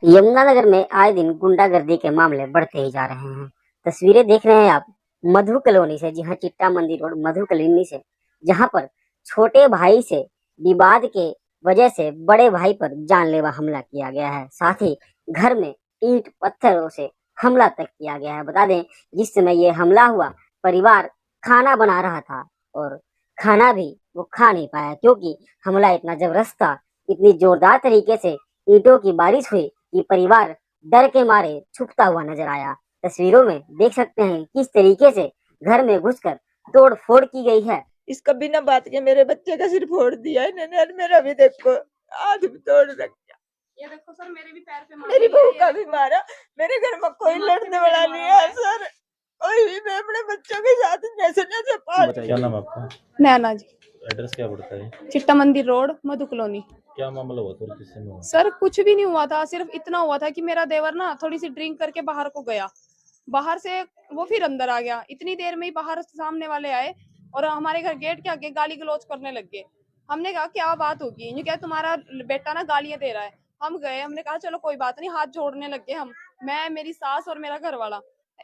यमुनानगर में आए दिन गुंडागर्दी के मामले बढ़ते ही जा रहे हैं। तस्वीरें देख रहे हैं आप मधु कॉलोनी से, जी हाँ, चिट्टा मंदिर रोड मधु कॉलोनी से, जहां पर छोटे भाई से विवाद के वजह से बड़े भाई पर जानलेवा हमला किया गया है। साथ ही घर में ईंट पत्थरों से हमला तक किया गया है। बता दें, जिस समय ये हमला हुआ, परिवार खाना बना रहा था और खाना भी वो खा नहीं पाया, क्योंकि हमला इतना जबरदस्त था, इतनी जोरदार तरीके से ईंटों की बारिश हुई कि परिवार डर के मारे छुपता हुआ नजर आया। तस्वीरों में देख सकते हैं किस तरीके से घर में घुसकर तोड़ फोड़ की गई है। इसका बिना बात के मेरे बच्चे का सिर फोड़ दिया इन्होंने, और मेरा भी देखो हाथ भी तोड़ रखा। ये देखो सर, मेरे भी पैर पे मारा, मेरी बहू का भी मारा। मेरे घर में कोई लड़ने वाला नहीं है सर। कोई भी, मैं अपने बच्चों के साथ जैसे जैसे पाल। क्या नाम है आपका? नैना जी। एड्रेस क्या पड़ता है? चिट्टा मंदिर रोड मधु कॉलोनी। क्या मामला हुआ था, किससे में हुआ? सर कुछ भी नहीं हुआ था, सिर्फ इतना हुआ था कि मेरा देवर ना थोड़ी सी ड्रिंक करके बाहर को गया, बाहर से वो फिर अंदर आ गया। इतनी देर में ही बाहर सामने वाले आए और हमारे घर गेट के आगे गाली गलौज करने लग गए। हमने कहा क्या बात होगी, ये क्या तुम्हारा बेटा ना गालियां दे रहा है। हम गए, हमने कहा चलो कोई बात नहीं, हाथ जोड़ने लग गए हम, मैं, मेरी सास और मेरा घर वाला।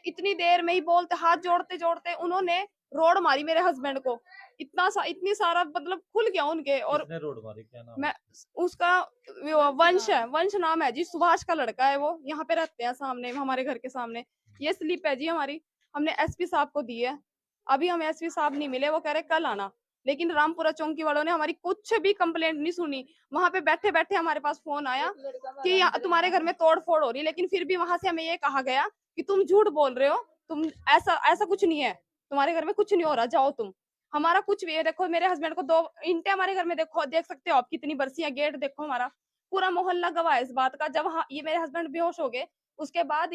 इतनी देर में ही बोलते, हाथ जोड़ते जोड़ते उन्होंने रोड मारी मेरे हस्बैंड को। इतनी सारा मतलब खुल गया उनके। और किसने रोड मारी, क्या नाम? मैं, उसका वंश है, वंश नाम है जी, सुभाष का लड़का है वो, यहाँ पे रहते हैं सामने, हमारे घर के सामने। ये स्लिप है जी हमारी, हमने एसपी साहब को दी है। अभी हमें एसपी साहब नहीं मिले, वो कह रहे कल आना, लेकिन रामपुरा चौकी वालों ने हमारी कुछ भी कंप्लेंट नहीं सुनी। वहां पे बैठे बैठे हमारे पास फोन आया कि तुम्हारे घर में तोड़ फोड़ हो रही, लेकिन फिर भी वहां से हमें ये कहा गया कि तुम झूठ बोल रहे हो, तुम ऐसा ऐसा कुछ नहीं है, तुम्हारे घर में कुछ नहीं हो रहा, जाओ तुम। हमारा कुछ भी है, देखो मेरे हस्बैंड को 2 ईंटें हमारे घर में, देखो देख सकते हो आप कितनी बरसी है, गेट देखो हमारा, पूरा मोहल्ला गवाह है इस बात का। जब ये मेरे हस्बैंड बेहोश हो गए, उसके बाद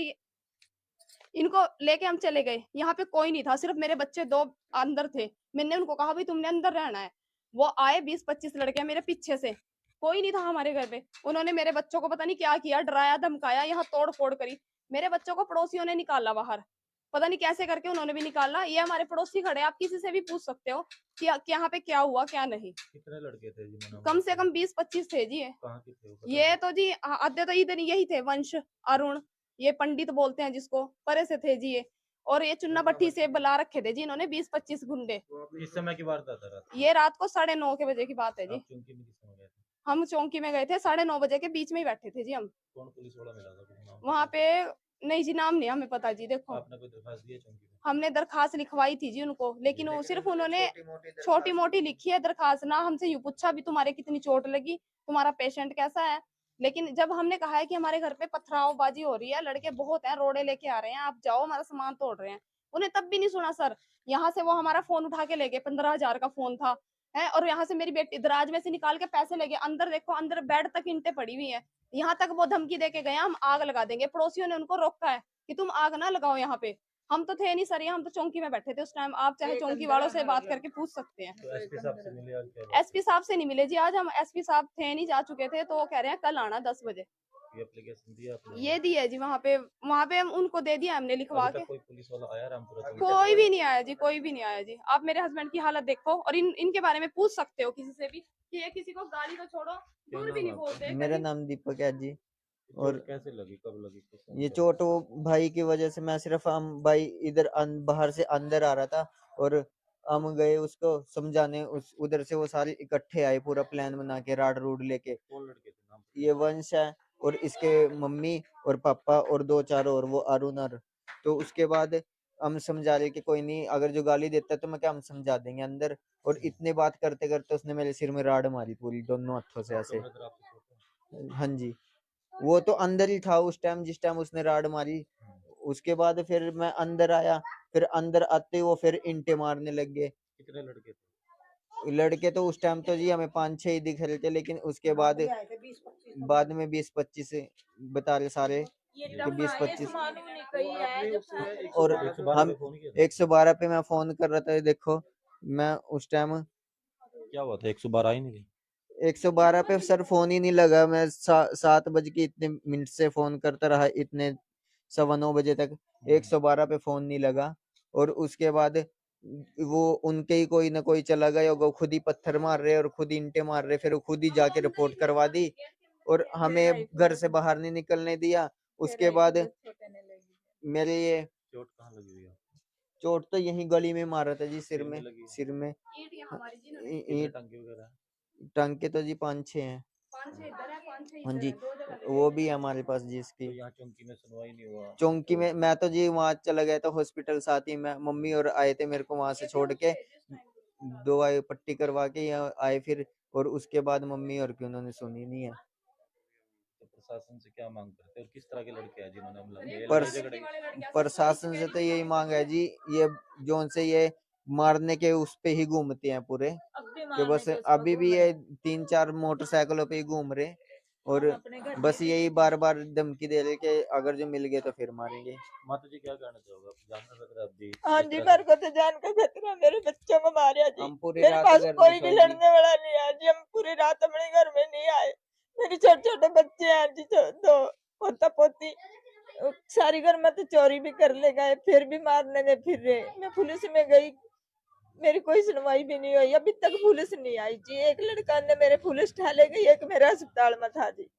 इनको लेके हम चले गए, यहाँ पे कोई नहीं था, सिर्फ मेरे बच्चे 2 अंदर थे। मैंने उनको कहा भाई तुमने अंदर रहना है। वो आए 20-25 लड़के मेरे पीछे से, कोई नहीं था हमारे घर पे। उन्होंने मेरे बच्चों को पता नहीं क्या किया, डराया धमकाया, यहाँ तोड़ फोड़ करी। मेरे बच्चों को पड़ोसियों ने निकाला बाहर, पता नहीं कैसे करके उन्होंने भी निकाला। ये हमारे पड़ोसी खड़े, आप किसी से भी पूछ सकते हो कि यहाँ पे क्या हुआ क्या नहीं। कितने लड़के थे जी? कम से कम 20-25 थे जी। कहाँ के थे? ये तो जी आधे तो इधर यही थे, वंश, अरुण, ये पंडित बोलते हैं जिसको, परे से थे जी ये। और ये चुन्ना भट्टी से बुला रखे थे जी इन्होंने 20-25 गुंडे। इस समय की वारदात है? रात ये रात को 9:30 के बजे की बात है जी। आप चौकी में किस समय गए थे? हम चौकी में गए थे, 9:30 बजे के बीच में ही बैठे थे जी हम। कौन पुलिस वाला मिला था, कुछ नाम वहां पे नहीं जी, नाम नहीं हमें पता जी। देखो आपने कोई दरखास्त दी है चौकी में? हमने दरखास्त लिखवाई थी जी उनको, लेकिन वो सिर्फ उन्होंने छोटी मोटी लिखी है दरखास्त, ना हमसे यूं पूछा भी तुम्हारे कितनी चोट लगी, तुम्हारा पेशेंट कैसा है। लेकिन जब हमने कहा है कि हमारे घर पे पथरावबाजी हो रही है, लड़के बहुत हैं, रोड़े लेके आ रहे हैं, आप जाओ, हमारा सामान तोड़ रहे हैं, उन्हें तब भी नहीं सुना सर। यहाँ से वो हमारा फोन उठा के ले गए, 15,000 का फोन था है। और यहाँ से मेरी बेटी दराज में से निकाल के पैसे ले गए। अंदर देखो, अंदर बेड तक ईंटें पड़ी हुई है। यहाँ तक वो धमकी दे के गए हम आग लगा देंगे। पड़ोसियों ने उनको रोका है कि तुम आग ना लगाओ यहाँ पे। हम तो थे नहीं सर, हम तो चौकी में बैठे थे उस टाइम, आप चाहे चौकी वालों से बात करके पूछ सकते हैं। तो एसपी साहब से मिले आज? क्या एसपी साहब से नहीं मिले जी आज हम, एसपी साहब थे नहीं, जा चुके थे, तो वो कह रहे हैं कल आना 10 बजे। ये एप्लीकेशन दिया आपने? ये दी है जी, वहाँ पे हम उनको दे दिया हमने लिखवा के। कोई पुलिस वाला आया रामपुरा चौकी? कोई भी नहीं आया जी, कोई भी नहीं आया जी। आप मेरे हस्बैंड की हालत देखो, और इनके बारे में पूछ सकते हो किसी से भी कि ये किसी को गाली तो छोड़ो, दूर भी नहीं बोलते। मेरा नाम दीपक है जी। और कैसे लगी, कब लगी? ये चोट वो भाई की वजह से, मैं सिर्फ हम भाई इधर बाहर से अंदर आ रहा था, और हम गए उसको समझाने, उस उधर से वो सारे इकट्ठे आए, पूरा प्लान बना के, राड रूड लेके। कौन लड़के थे, नाम? ये वंश है, और इसके मम्मी और पापा और 2-4 और, वो अरुण और। तो उसके बाद हम समझा रहे कि कोई नहीं, अगर जो गाली देता है तो मैं क्या, हम समझा देंगे अंदर। और इतने बात करते करते उसने मेरे सिर में राड मारी पूरी, दोनों हाथों से ऐसे। हाँ जी, वो तो अंदर ही था उस टाइम, जिस टाइम उसने राड मारी। उसके बाद फिर मैं अंदर आया, फिर अंदर आते ही वो फिर इंटे मारने लग गए। कितने लड़के थे? लड़के तो उस टाइम तो जी हमें 5-6 ही दिख रहे थे, लेकिन उसके बाद में 20-25 बता रहे सारे कि 20-25। और हम 112 पे मैं फोन कर रहा था, देखो मैं उस टाइम क्या हुआ था? 112 ही नहीं? 112 पे सर फोन ही नहीं लगा। मैं 7 बज के इतने मिनट से फोन करता रहा, इतने 9:15 बजे तक 112 पे फोन नहीं लगा। और उसके बाद वो उनके ही कोई ना कोई चला गया होगा, खुद ही पत्थर मार रहे और खुद ही ईंटें मार रहे, फिर खुद ही जाके रिपोर्ट करवा दी। और हमें घर से बाहर नहीं निकलने दिया। उसके बाद मेरे ये चोट कहाँ लगी हुई है? चोट तो यही गली में मारा था जी, सिर सिर में में, लगी है? सिर में। ईंट यहाँ हमारी जी इन्होंने कितने ईंट टांके वगैरह हैं? टांके तो जी 5-6 हैं। 5-6 इधर है 5-6 हाँ इधर जी, है 2 जगह लगे वो हैं। भी है हमारे पास जी तो इसकी। यहाँ चौंकी में सुनवाई नहीं हुआ? चौंकी में मैं तो जी वहाँ चला गया था हॉस्पिटल, साथ ही में मम्मी और आए थे मेरे को वहां से छोड़ के, दवाई पट्टी करवा के यहाँ आए फिर। और उसके बाद मम्मी और की उन्होंने सुनी नहीं है। तो प्रशासन से क्या मांग करते हैं और किस तरह के लड़के हैं जिन्होंने हमला किया? ये पर लड़ाई झगड़े प्रशासन से तो यही मांग है जी, ये जोन से ये मारने के उस पे ही घूमते हैं पूरे, कि बस अभी भी ये 3-4 मोटरसाइकिलों पे ही घूम रहे, और बस यही बार बार धमकी दे रहे कि अगर जो मिल गए तो फिर मारेंगे। माता जी क्या कहना चाहोगे? आप जानना लग रहा है अभी हाँ जिस जी, तरह मेरे से को तो जान का खतरा, मेरे बच्चों को मारा जी। हम पूरी मेरे रात पास घर कोई नहीं भी सोए जी। लड़ने वाला नहीं है जी। हम पूरी रात अपने घर में नहीं आए। मेरे छोटे छोटे बच्चे हैं जी, दो पोता पोती। सारी घर में तो चोरी भी कर ले गए, फिर भी मारने में फिर रहे। मैं पुलिस में गई, मेरी कोई सुनवाई भी नहीं हुई, अभी तक पुलिस नहीं आई जी। एक लड़का ने मेरे पुलिस ठाले गई, एक मेरे अस्पताल में था जी।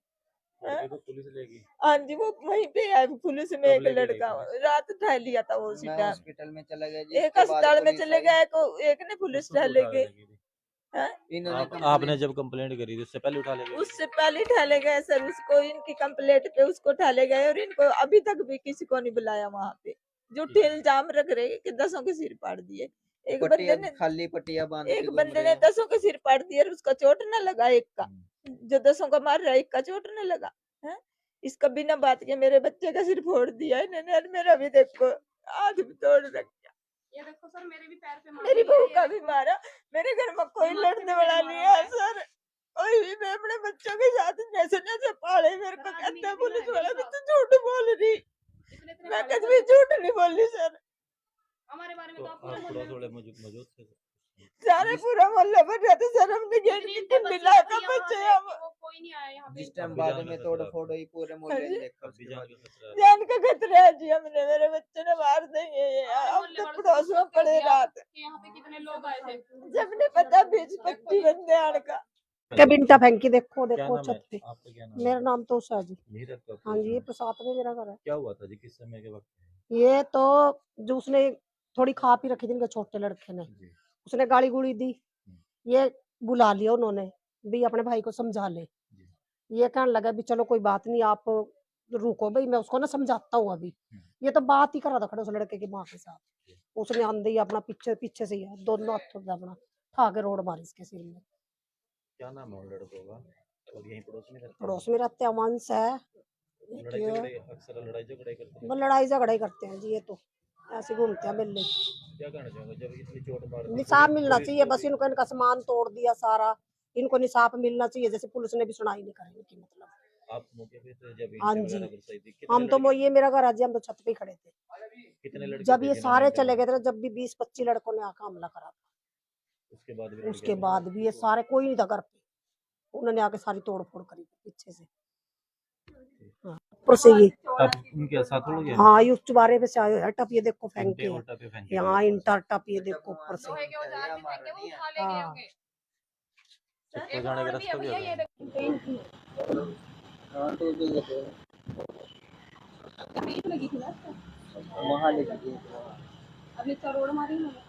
हाँ? लड़के को पुलिस लेगी? हाँ जी, वो वहीं पे है पुलिस में। कब एक लेके गई लड़का पुलिस? रात ढाई लिया था वो उसी मैं टाइम। हॉस्पिटल में चला गया जी, एक उसके बाद अस्पताल में पुलिस चले आई। गए, को एक ने पुलिस उसको क्यों ठाले उठा गए। ले गई? हाँ? इन्होंने आपने कंप्लेंट जब कंप्लेंट करी थी उससे पहले उठा ले गई? उससे पहले ठाले गए सर, उसको इनकी कंप्लेंट पे उसको ठाले गए, और इनको अभी तक भी किसी को नहीं बुलाया वहां पे। झूठे इल्जाम रख रहे कि 10 के सिर पाड़ दिए। एक बंदे पटिया, ने खाली पटिया बांध के एक घूम बंदे रहे ने हैं। 10 के सिर पाड़ दिए, और उसका चोट न लगा एक का। जो 10 का मार रहा है, एक का चोट न लगा है। इसका बिना बात के मेरे बच्चे का सिर फोड़ दिया इन्होंने, और मेरा भी देखो हाथ भी तोड़ रखा। ये देखो सर मेरे भी पैर पे मार मेरी दिया, बहू ये का भी देखो। मारा। मेरे घर में कोई माथे लड़ने पे वाला मारा नहीं हुआ है है। सर। कोई भी, मैं अपने बच्चों के साथ जैसे जैसे पाले, मेरे को सर, आदमी कहता है इतने पुलिस हैं वाला भी साहब। तो झूठ बोल रही। इतने मैं बड़े कभी बड़े भी झूठ नहीं बोली सर। हमारे बारे में तो तो आप पूरे आप मोहल्ले थोड़े में थोड़े मौजूद थे? सारे पूरा मोहल्ले पर रहते सर, हमने गेट इतनी की इतने कुंडी बच्चे ला थे के यहाँ बच्चे से हम। कि वो कोई नहीं आया यहाँ पे। जिस टाइम अब भी बाद जान में का तोड़ खतरा फोड़ आपको? हुई पूरे मोहल्ले ने देखा अब भी उसके जान बाद। का खतरा है? जान का खतरा है जी हमें, मेरे बच्चे ने मार देंगे ये। हमारे हम मोहल्ले तो वालों से पड़ोस में पूछ पड़े सकते हैं आप रात, कि यहाँ पे कितने लोग आए थे। सबने पता 20-25 बंदे आने का। क्या बिंटा फेंकी, देखो क्या देखो नाम है छत पे। आपका? क्या नाम मेरा है? नाम तो उषा जी। यही रहता हाँ है? जी, ये साथ में मेरा घर है। क्या हुआ था जी, किस समय के वक्त? ये तो जो उसने थोड़ी खा पी रखी थी इनके छोटे लड़के ने, जी। उसने गाली गुड़ी दी। ये बुला लिया उन्होंने भी, अपने भाई को समझा ले। जी। ये कहने लगा भी चलो कोई बात नहीं, आप रुको भाई, मैं उसको ना समझाता हूँ अभी। ये तो बात ही कर रहा था खड़े उस लड़के की माँ के साथ। उसने आंधे ही अपना पीछे पीछे से ही दोनों हाथों से अपना ठा के रोड मारी इसके सिर में। क्या नाम है उन लड़कों का? और यहीं पड़ोस में रहते हैं? पड़ोस में रहते हैं, वंश है। लड़ाई झगड़े, अक्सर लड़ाई झगड़े करते हैं? वो लड़ाई झगड़ा ही करते हैं जी, ये तो ऐसे घूमते हैं मिलने। क्या कहना चाहोगे जब इतनी चोट मार दी? निसाब मिलना पुलिस चाहिए को बस भी- इनको, इनका सामान तोड़ दिया सारा। इनको निसाब मिलना चाहिए, जैसे पुलिस ने भी सुनाई नहीं करी इनकी, मतलब। आप मौके पे थे जब हाँ ईंटें जी, वगैरह बरसाई थी? कितने हम तो लड़के ये मेरा घर आज हम तो छत पे ही खड़े थे कितने लड़के जब थे ये जिन्होंने सारे ईंटें चले गए मारी? थे, जब भी 20-25 लड़कों ने आकर हमला करा था। उसके बाद भी लड़के उसके थे? बाद भी ये सारे, कोई नहीं था घर पे, उन्होंने आके सारी तोड़ फोड़ करी पीछे से। हाँ, ऊपर से ये, आप उनके साथ उड़ गए? हाँ, ये उस चुबारे पे से आए हैं, टप ये देखो फेंके ईंटें हैं। और टपे फेंके यहाँ गए? इंटर टप ये देखो ऊपर से। लोहे के औजार भी फेंके, वो उठा ले गए हाँ। होंगे। ऊपर एक जाने का और भी रास्ता है भी भैया, होगा? ये देखो। तकलीफ लगी थी ना इसको? वहाँ लेके गए। अभी रोड मारी उन्होंने।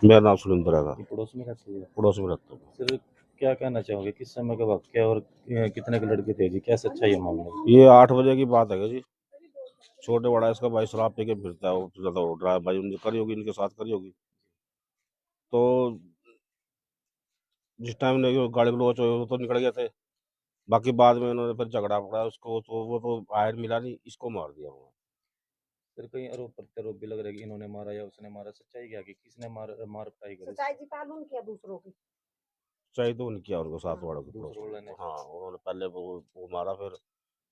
मेरा नाम सुरेंद्र है, ये पड़ोस में रहते हैं? पड़ोस में रहता हूँ। सर क्या कहना चाहोगे, किस समय का वाक्य और कितने के लड़के थे जी, क्या सच्चाई है मामले? ये 8 बजे की बात है जी। छोटे बड़ा इसका भाई शराब पी के फिरता है, वो तो ज्यादा ड्राइव उनकी करी होगी, इनके साथ करी होगी। तो जिस टाइम ने गाड़ी ग्लोच हुई वो तो निकल गए थे, बाकी बाद में उन्होंने फिर झगड़ा पड़ा उसको, तो वो तो बाहर मिला नहीं, इसको मार दिया उन्होंने। सर कई आरोप प्रत्यारोप भी लग रहे हैं कि इन्होंने मारा या उसने मारा, सच्चाई क्या है कि किसने मार पिटाई करी? सच्चाई जी कानून किया दूसरों की। चाहिए तो किया उनको साथ वालों को, दूसरे वालों ने? हाँ, उन्होंने पहले वो मारा, फिर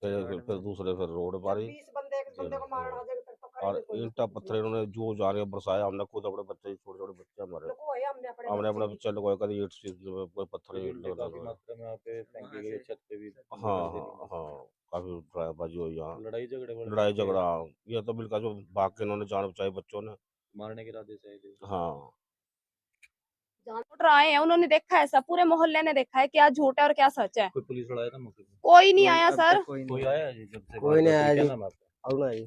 दूसरे फिर रोड मारी। 20 बंदे एक बंदे को मारना हो जाएगा फिर तो और करेंगे कोई ईंटा पत्थर इन्होंने जो जा रहे बरसाया, हमने खुद अपने बच्चे, छोटे छोटे बच्चे हमारे, लोगों है, हमने अपने हमने अपने बच्चे बच्चे लगाए, कभी ईंट से कोई पत्थर ईंटें काफी लगा। मात्रा में यहाँ पे फेंकी गई, छत पे भी हाँ दिखाई दे रही हाँ है। हाँ, काफी ड्राइवबाजी हुई यहाँ, लड़ाई झगड़े वाले लड़ाई लड़के झगड़ा। ये तो बिल्कुल जो भाग के इन्होंने जान बचाई बच्चों ने। मारने के इरादे से आए थे? हाँ, वोटर आए हैं, उन्होंने देखा है, सब पूरे मोहल्ले ने देखा है क्या झूठ है और क्या सच है। कोई पुलिस वाला आया था मौके पे? कोई नहीं कोई आया अब सर। तक कोई कोई नहीं आया है जी जब से कोई नहीं वारदात हुई? आया क्या जी। नाम है आपका? अरुणा जी।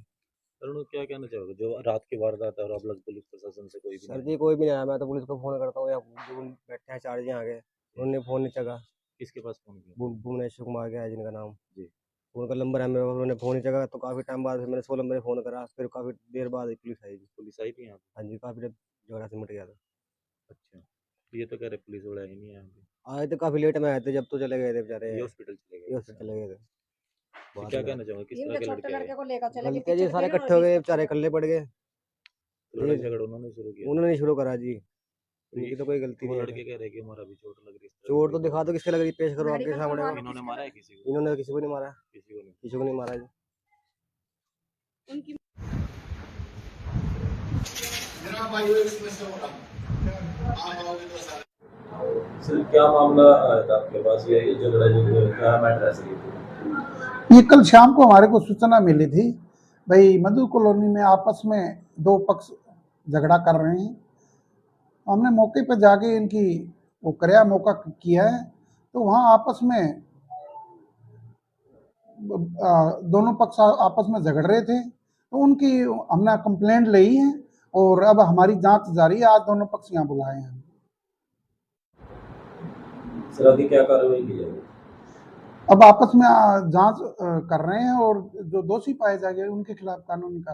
अरुण, क्या कहना चाहोगे जो रात की वारदात है और अब लग पुलिस प्रशासन से कोई भी सर नहीं जी आया? कोई भी नहीं आया, मैं तो पुलिस को फोन करता हूँ या जो बैठे हैं चार्ज यहाँ के उन्होंने फोन नहीं चला। किसके पास फोन किया? भुवनेश्वर कुमार के है जिनका नाम जी। उनका नंबर है मेरे पास, उन्होंने फोन नहीं चला तो काफी टाइम बाद फिर मैंने 16 नंबर फोन करा, फिर काफी देर बाद ही पुलिस आई जी। पुलिस आई थी यहाँ पे? हाँ जी काफी देर झगड़ा सिमट गया था। अच्छा, तो ये तो कह रहे पुलिस वाला ही नहीं है यहाँ पे। आए थे काफी लेट में आए थे, जब तो चले गए थे बेचारे, ये हॉस्पिटल चले ये गए? हॉस्पिटल चले गए थे। तो बाद क्या में कहना चाहोगे किस तरह इनके के छोटे लड़के आए? लड़के को लेकर चले गए, गलती है जी, पीछे सारे से इकट्ठे हो गए बेचारे, इकल्ले पड़ गए। लड़ाई झगड़ा उन्होंने शुरू किया? उन्होंने शुरू करा जी, तो उनकी तो कोई गलती वो नहीं लड़के है। कह रहे कि हमारा भी चोट लग रही है, इस तरह चोट की तो दिखा दो किसके लग रही, पेश करो आपके सामने। इन्होंने मारा है किसी को? इन्होंने किसी को नहीं मारा, किसी को नहीं। किसी को नहीं मारा जी। उनकी सर क्या मामला आया था आपके पास, ये झगड़ा जो क्या मैटर है सर ये? ये कल शाम को हमारे को सूचना मिली थी, भाई मधु कॉलोनी में आपस में दो पक्ष झगड़ा कर रहे हैं। हमने मौके पर जाके इनकी वो कराया, मौका किया है, तो वहाँ आपस में दोनों पक्ष आपस में झगड़ रहे थे, तो उनकी हमने कंप्लेंट ली है और अब हमारी जांच जारी है। आज दोनों पक्ष यहाँ बुलाए हैं। सर अभी क्या कार्रवाई की जाएगी? अब आपस में जांच कर रहे हैं और जो दोषी पाए जाएंगे उनके खिलाफ कानूनी कार्रवाई।